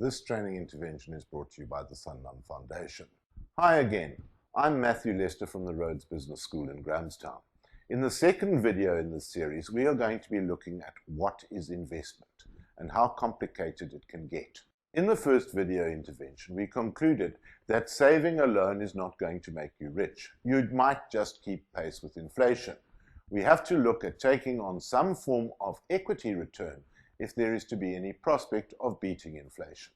This training intervention is brought to you by the Sanlam Foundation. Hi again, I'm Matthew Lester from the Rhodes Business School in Grahamstown. In the second video in this series, we are going to be looking at what is investment and how complicated it can get. In the first video intervention, we concluded that saving alone is not going to make you rich. You might just keep pace with inflation. We have to look at taking on some form of equity return if there is to be any prospect of beating inflation.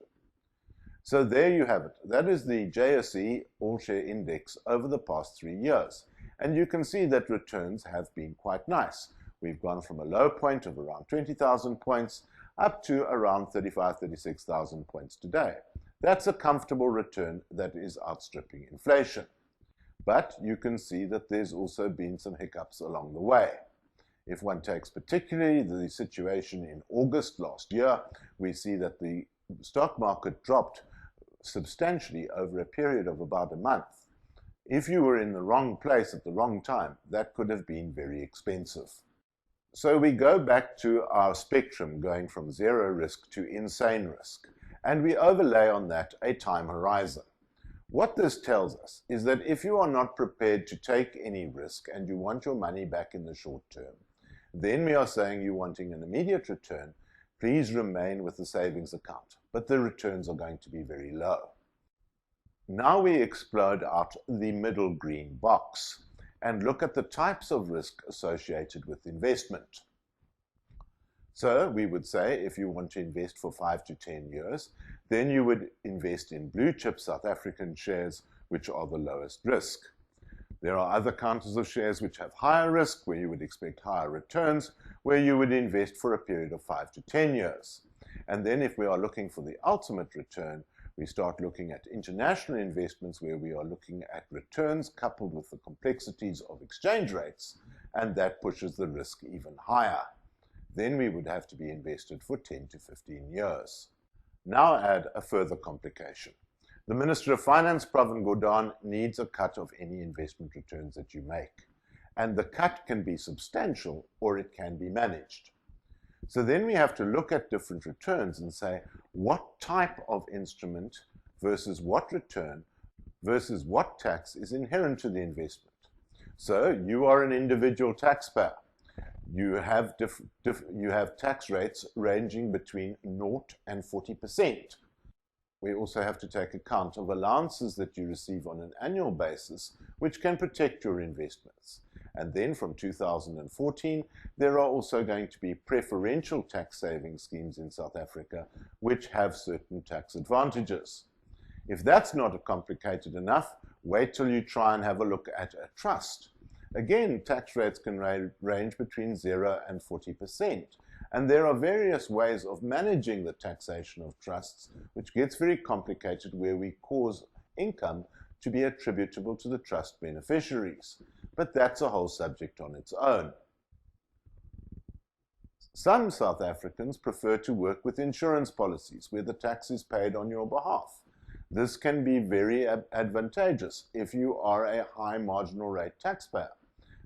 So there you have it. That is the JSE All Share Index over the past 3 years. And you can see that returns have been quite nice. We've gone from a low point of around 20,000 points up to around 36,000 points today. That's a comfortable return that is outstripping inflation. But you can see that there's also been some hiccups along the way. If one takes particularly the situation in August last year, we see that the stock market dropped substantially over a period of about a month. If you were in the wrong place at the wrong time, that could have been very expensive. So we go back to our spectrum going from zero risk to insane risk, and we overlay on that a time horizon. What this tells us is that if you are not prepared to take any risk and you want your money back in the short term, then we are saying you're wanting an immediate return, please remain with the savings account, but the returns are going to be very low. Now we explode out the middle green box and look at the types of risk associated with investment. So we would say if you want to invest for 5 to 10 years, then you would invest in blue chip South African shares, which are the lowest risk. There are other counters of shares which have higher risk, where you would expect higher returns, where you would invest for a period of 5 to 10 years. And then if we are looking for the ultimate return, we start looking at international investments, where we are looking at returns coupled with the complexities of exchange rates, and that pushes the risk even higher. Then we would have to be invested for 10 to 15 years. Now add a further complication. The Minister of Finance, Pravin Gordhan, needs a cut of any investment returns that you make. And the cut can be substantial or it can be managed. So then we have to look at different returns and say, what type of instrument versus what return versus what tax is inherent to the investment. So you are an individual taxpayer. You have tax rates ranging between 0 and 40%. We also have to take account of allowances that you receive on an annual basis, which can protect your investments. And then from 2014, there are also going to be preferential tax saving schemes in South Africa, which have certain tax advantages. If that's not complicated enough, wait till you try and have a look at a trust. Again, tax rates can range between 0 and 40%. And there are various ways of managing the taxation of trusts, which gets very complicated, where we cause income to be attributable to the trust beneficiaries. But that's a whole subject on its own. Some South Africans prefer to work with insurance policies, where the tax is paid on your behalf. This can be very advantageous if you are a high marginal rate taxpayer.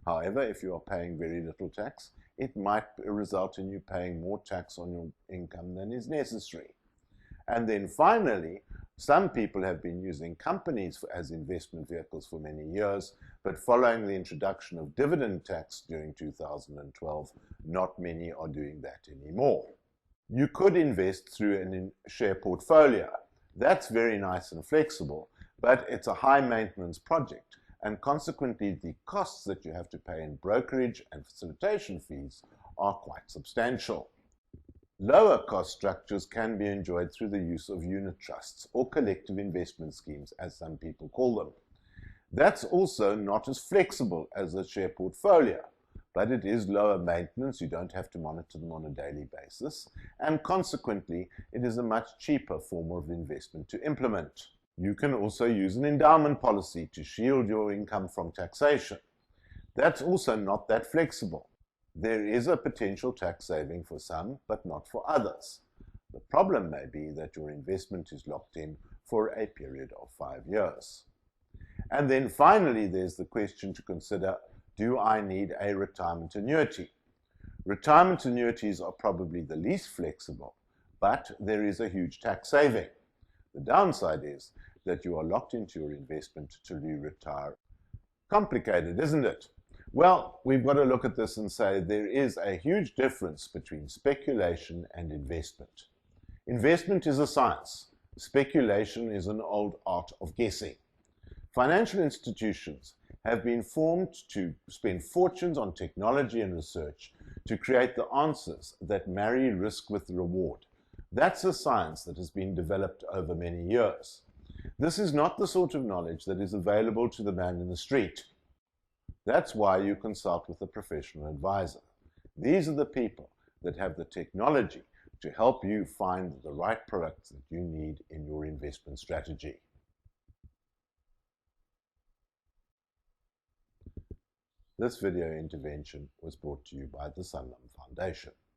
However, if you are paying very little tax, it might result in you paying more tax on your income than is necessary. And then finally, some people have been using companies as investment vehicles for many years, but following the introduction of dividend tax during 2012, not many are doing that anymore. You could invest through a share portfolio. That's very nice and flexible, but it's a high maintenance project, and consequently the costs that you have to pay in brokerage and facilitation fees are quite substantial. Lower cost structures can be enjoyed through the use of unit trusts or collective investment schemes, as some people call them. That's also not as flexible as a share portfolio, but it is lower maintenance. You don't have to monitor them on a daily basis, and consequently it is a much cheaper form of investment to implement. You can also use an endowment policy to shield your income from taxation. That's also not that flexible. There is a potential tax saving for some, but not for others. The problem may be that your investment is locked in for a period of 5 years. And then finally, there's the question to consider, do I need a retirement annuity? Retirement annuities are probably the least flexible, but there is a huge tax saving. The downside is that you are locked into your investment till you retire. Complicated, isn't it? Well, we've got to look at this and say there is a huge difference between speculation and investment. Investment is a science. Speculation is an old art of guessing. Financial institutions have been formed to spend fortunes on technology and research to create the answers that marry risk with reward. That's a science that has been developed over many years. This is not the sort of knowledge that is available to the man in the street. That's why you consult with a professional advisor. These are the people that have the technology to help you find the right products that you need in your investment strategy. This video intervention was brought to you by the Sanlam Foundation.